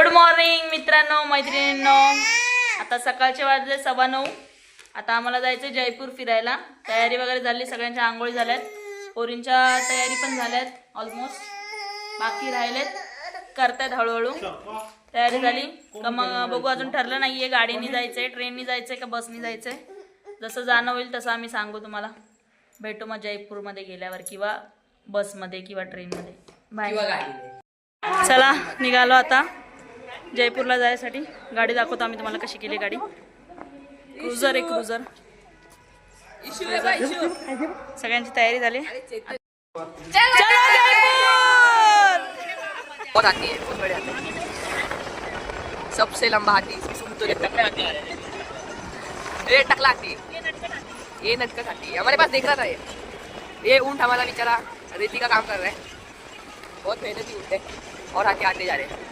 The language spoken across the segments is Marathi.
गुड मॉर्निंग मित्रांनो मैत्रिणींनो. आता सकाळचे वाजले 9:15. आता आम्हाला जायचं जयपूर फिरायला. तयारी वगैरे झाली, सगळ्यांच्या आंघोळी झाल्यात, पोरींच्या तयारी पण झाल्यात ऑलमोस्ट, बाकी राहिलेत, करतायत हळूहळू. तयारी झाली का मग बघू, अजून ठरलं नाहीये गाडीने जायचंय, ट्रेनने जायचंय का बसने जायचंय. जसं जाणं होईल तसं आम्ही सांगू तुम्हाला. भेटू मग जयपूरमध्ये गेल्यावर, किंवा बसमध्ये किंवा ट्रेनमध्ये. बाय. चला निघालो आता जयपूरला जायसाठी. गाडी दाखवतो आम्ही तुम्हाला कशी केली गाडी. क्रुझर आहे, क्रुझर. सगळ्यांची तयारी झाली. चलो जयपूर. बहुत आती है, बहुत बड़ी आती है, सबसे लंबा हाथी ये टकला हाथी, ये नटखट हाथी हमारे पास देख रहा था. ये ऊंट हमारा बेचारा रेती का काम कर रहा है, बहुत मेहनती ऊंट है और हाथी आते जा रहे हैं.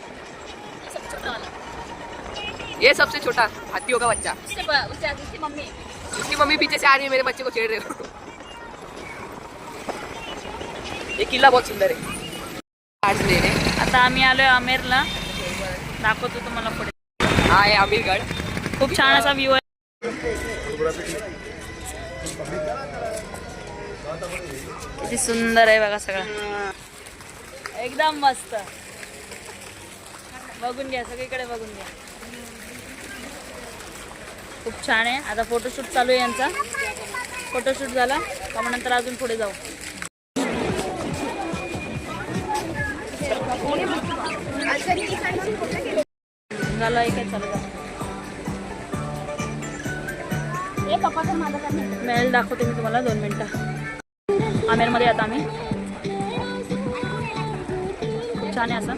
ये सबसे छोटा हाथियों का बच्चा, उसकी मम्मी पीछे से आ रही है, मेरे बच्चे को छेड़ रहे हो. ये किला बहुत सुंदर है. आता आम्ही आलोय आमेरला, दाखवतो तुम्हाला पुढे. हा आहे आमिरगड. खूप छान असा व्ह्यू आहे. किती सुंदर आहे बघा सगळं, एकदम मस्त. बघून घ्या, सगळीकडे बघून घ्या, खूप छान आहे. आता फोटोशूट चालू आहे यांचा. फोटोशूट झाला का मग नंतर अजून पुढे जाऊ. झालं आहे काय, चालू झालं. मेल दाखवते मी तुम्हाला 2 मिनिटं. आमेरमध्ये आता आम्ही, खूप छान आहे असं.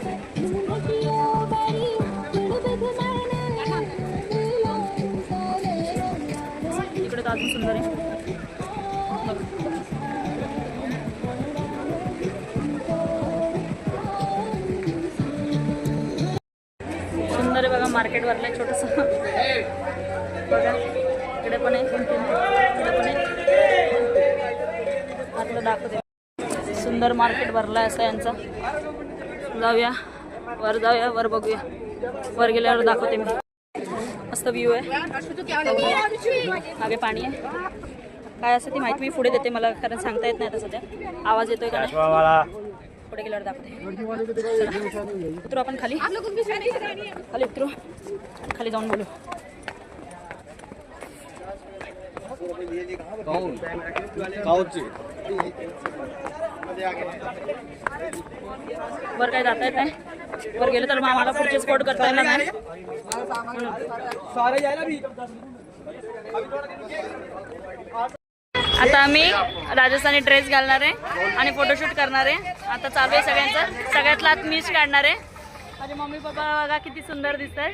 इकडे तर अजून सुंदर आहे. सुंदर आहे बघा, मार्केट भरलंय छोटस बघा. इकडे पण आहे, इकडे पण आहे. आतलं दाखवते. सुंदर मार्केट भरलाय असं यांचा. जाऊया वर, जाऊया वर, बघूया. वर गेल्यावर दाखवते मी. मस्त व्ह्यू आहे, मागे पाणी आहे. काय असं ती माहिती मी पुढे देते, मला कारण सांगता येत नाही आता सध्या. आवाज येतोय का नाही, पुढे गेल्यावर दाखवते. उतरू आपण खाली, खाली उतरू, खाली जाऊन बोलू. वर काय जाता येत नाही. वर गेलं तर मग आम्हाला पुढचे स्पॉट करता येणार नाही. आता आम्ही राजस्थानी ड्रेस घालणार आहे आणि फोटोशूट करणार आहे. आता चालू आहे सगळ्यांचं. सगळ्यातला मीच काढणार आहे. माझे मम्मी पप्पा बघा किती सुंदर दिसत आहे,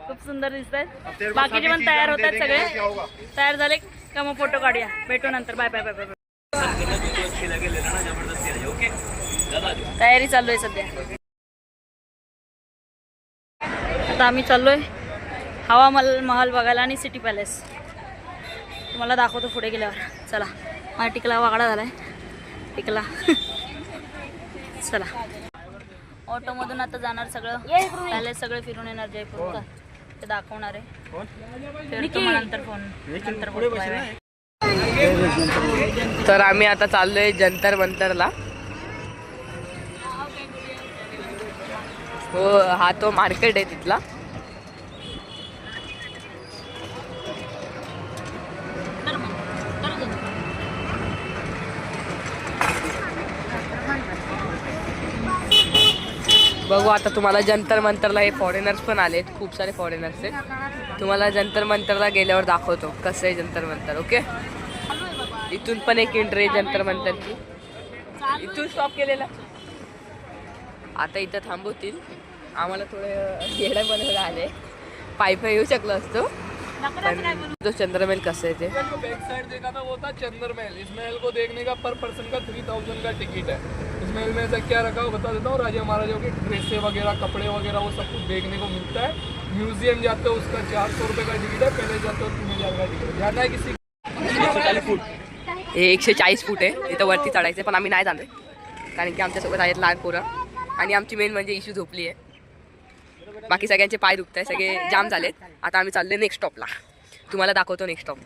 खूप सुंदर दिसत आहे. बाकीचे पण तयार होत आहेत, सगळे तयार झाले का मग फोटो काढूया. भेटू नंतर. Bye bye bye bye. तयारी चालू आहे सध्या. आता आम्ही चाललोय हवा महल बघायला आणि सिटी पॅलेस. तुम्हाला दाखवतो पुढे गेल्यावर. चला, माझा टिकला वाकडा झालाय, टिकला. चला, ऑटोमधून आता जाणार, सगळं पॅलेस सगळं फिरून येणार जयपूरचा. ते दाखवणार आहे. फिरतो मग नंतर फोन, नंतर बोलतो. तर आम्ही आता चाललोय जंतर मंतरला. हो, हा तो मार्केट आहे तिथला. बघू आता तुम्हाला जंतर मंतरला. हे फॉरेनर्स पण आलेत, खूप सारे फॉरेनर्स आहेत. तुम्हाला जंतर मंतरला गेल्यावर दाखवतो कसं आहे जंतर मंतर. ओके, इथून पण एक एंट्री आहे जंतर मंतरची. इथून स्टॉप केलेला. आता इथं थांबवतील. आम्हाला थोडं येडं बनवलं आले, पायी येऊ शकलो असतो. तो चंद्रमहल कसं आहे ते. बैक साइड देखा था, वो था चंद्रमहल. इस महल को देखने का पर पर्सन का 3000 का टिकट है. इस महल में ऐसा क्या रखा हो बता देता हूँ. राजा महाराजाओं के ड्रेसें वगैरह, कपड़े वगैरह, वो सब कुछ देखने को मिलता है. म्यूजियम जाते हो उसका 400 रुपये का टिकट है. पहले जाते हो 3000 का टिकट. जाना है किसी 140 फूट आहे. इथं वरती चढायचं, पण आम्ही नाही जाणार कारण की आमच्यासोबत आहेत लहान पोरं आणि आमची मेन म्हणजे इशू झोपली आहे. बाकी सगळ्यांचे पाय दुखत आहे, सगळे जाम झालेत. आता आम्ही चाललोय नेक्स्ट स्टॉपला, तुम्हाला दाखवतो नेक्स्ट स्टॉप.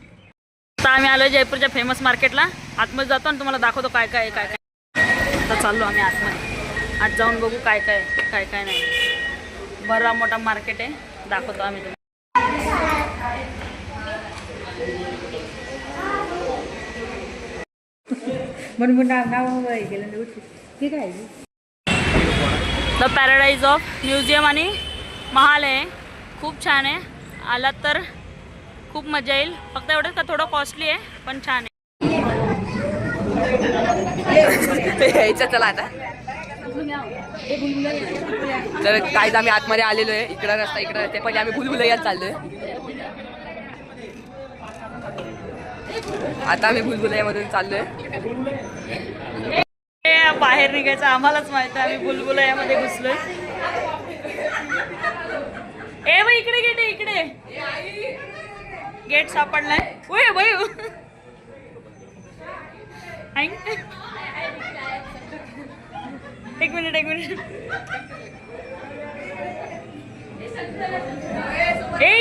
आता आम्ही आलो जयपूरच्या फेमस मार्केटला. आतमध्ये जातो आणि तुम्हाला दाखवतो काय काय काय काय. आता चाललो आम्ही आतमध्ये. आज जाऊन बघू काय काय काय काय नाही. बरा मोठा मार्केट आहे, दाखवतो आम्ही तुम्हाला. द पॅराडाईज ऑफ म्युझियम आणि महाल आहे, खूप छान आहे. आलात तर खूप मजा येईल. फक्त एवढंच का थोडं कॉस्टली आहे पण छान आहे. यायचं चला आता. तर काहीच आम्ही आतमध्ये आलेलो आहे. इकडं रस्ता इकडं रस्ते पण आम्ही भुलभुलैयात चाललोय. आता आम्ही भुलभुलैयामधून चाललोय. बाहेर निघायचं आम्हालाच माहित आहे. आम्ही भुलभुलैयामध्ये घुसलोय. ए बाई इकडे गेट आहे, इकडे गेट सापडलाय. ओय बाई एक मिनिट ए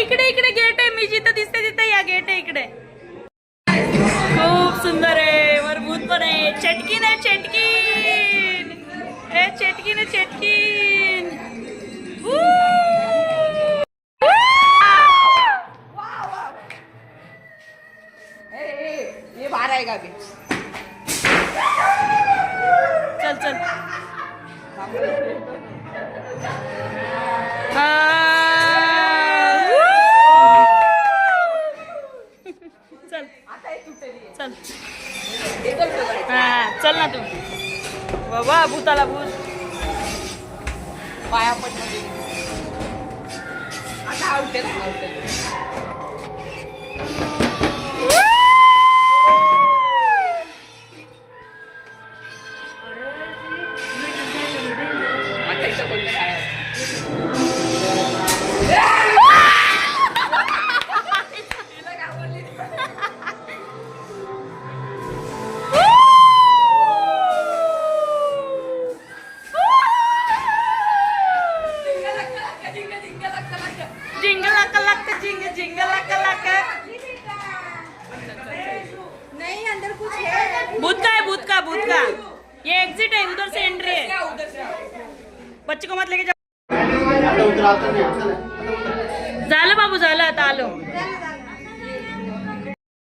इकडे इकडे गेट आहे. मी जिथं दिसते तिथं या गेट आहे इकडे. खूप सुंदर आहे. वर भूत पण आहे. चटकीन आहे चटकीन. ए चटकीन आहे चटकीन. ये बाहर आएगा अभी. चल चल चल चल चल ना तू. बाबा भूताला भूत पाया पण आता आवडते. भूत का ये एग्जिट है, उधर से एंट्री है. बच्चे को मत लेके जाओ. झालं बाबू झालं आता आलो.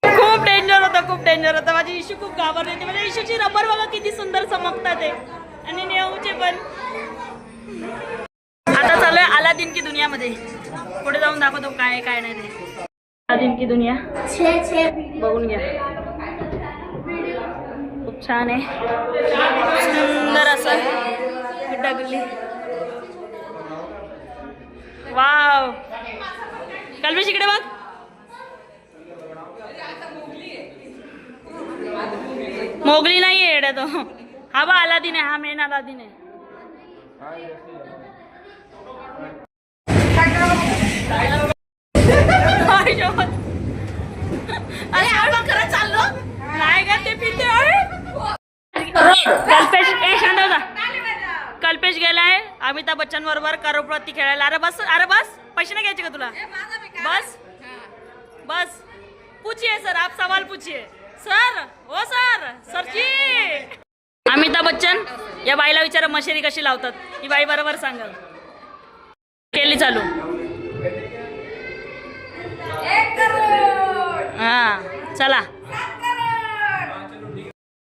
खूप डेंजर होता. माझी इशू खूप घाबरली होती. माझ्या इशूची रबर बघा किती सुंदर चमकतात ते. आणि नेऊचे पण. आता चालूय अलादीन की दुनिया मध्ये. पुढे जाऊन दाखवतो काय काय नाही ते. अलादीन की दुनिया बघून घ्या. खूप छान आहे. सुंदर असं गुड्डा गुल्ली. वाव कल्पेश इकडे बघ. मोगली नाही आहे एवढ्या तो. हा बा अलादीन आहे. हा मेन अलादीन आहे. चाललो नाही का ते पिते. कल्पेश शांत होता. कल्पेश गेलाय अमिताभ बच्चन बरोबर करोडपती खेळायला. अरे बस पैसे नाही घ्यायचे का तुला. बस पूछिए सर, आप सवाल पूछिए सर. हो सर जी. अमिताभ बच्चन या बाईला विचारा मशेरी कशी लावतात. ही बाई बरोबर सांगल. केली चालू. हा चला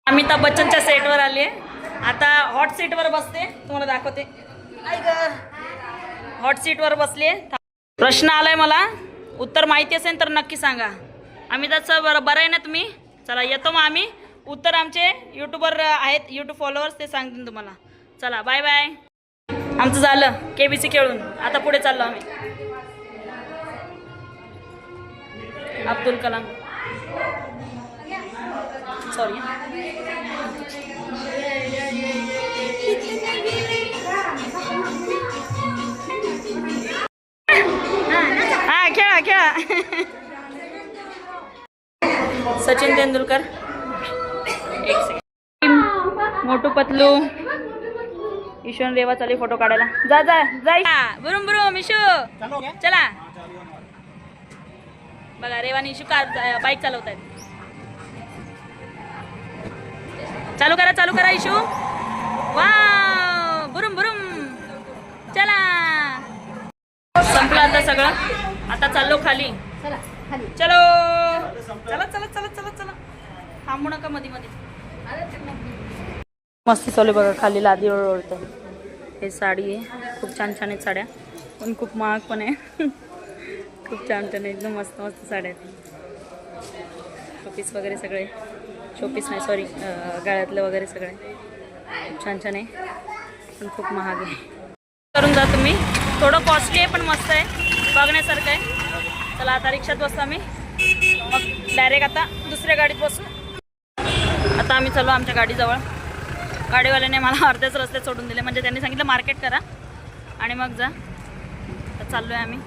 अमिताभ बच्चनच्या सेटवर आली आहे. आता हॉट सीटवर बसते, तुम्हाला दाखवते. हॉट सीटवर बसली आहे. प्रश्न आलाय मला, उत्तर माहिती असेल तर नक्की सांगा. अमिताभ सर बरं आहे ना तुम्ही. चला येतो मग आम्ही. उत्तर आमचे यूट्यूबर आहेत, यूट्यूब फॉलोअर्स, ते सांगतील तुम्हाला. चला बाय बाय. आमचं झालं KBC खेळून. आता पुढे चाललो आम्ही. अब्दुल कलाम सॉरी. हा खेळा. सचिन तेंडुलकर. एक सेकंड. मोटू पतलू. इशू आणि रेवा चालली फोटो काढायला. जा जा जा बुरुम बुरुम इशू चला. बघा रेवा आणि इशू कार बाईक चालवत आहेत. चालू करा इशू. वा बुरुम बुरुम चला. संपलं आता सगळं. आता चाललो खाली. चलो चला चला चला चला चला. थांबू नका मध्ये मध्ये. मस्त चालू बघा खाली लादी ओढतं. हे साडी आहे. खूप छान छान आहेत साड्या पण खूप महाग पण आहे. खूप छान छान एकदम मस्त मस्त साड्या आहेत. शोपीस वगैरे सगळे. शोपीस नाही सॉरी गळ्यातलं वगैरे सगळे खूप छान छान आहे पण खूप महाग आहे. करून जा तुम्ही. थोडं कॉस्टली आहे पण मस्त आहे बघण्यासारखं आहे. चला आता रिक्षात बसतो आम्ही. मग डायरेक्ट आता दुसऱ्या गाडीत बसू. आता आम्ही चालू आमच्या गाडीजवळ. गाडीवाल्याने मला अर्ध्याच रस्त्यात सोडून दिले म्हणजे त्यांनी सांगितलं मार्केट करा आणि मग जा. तर चाललो आहे आम्ही.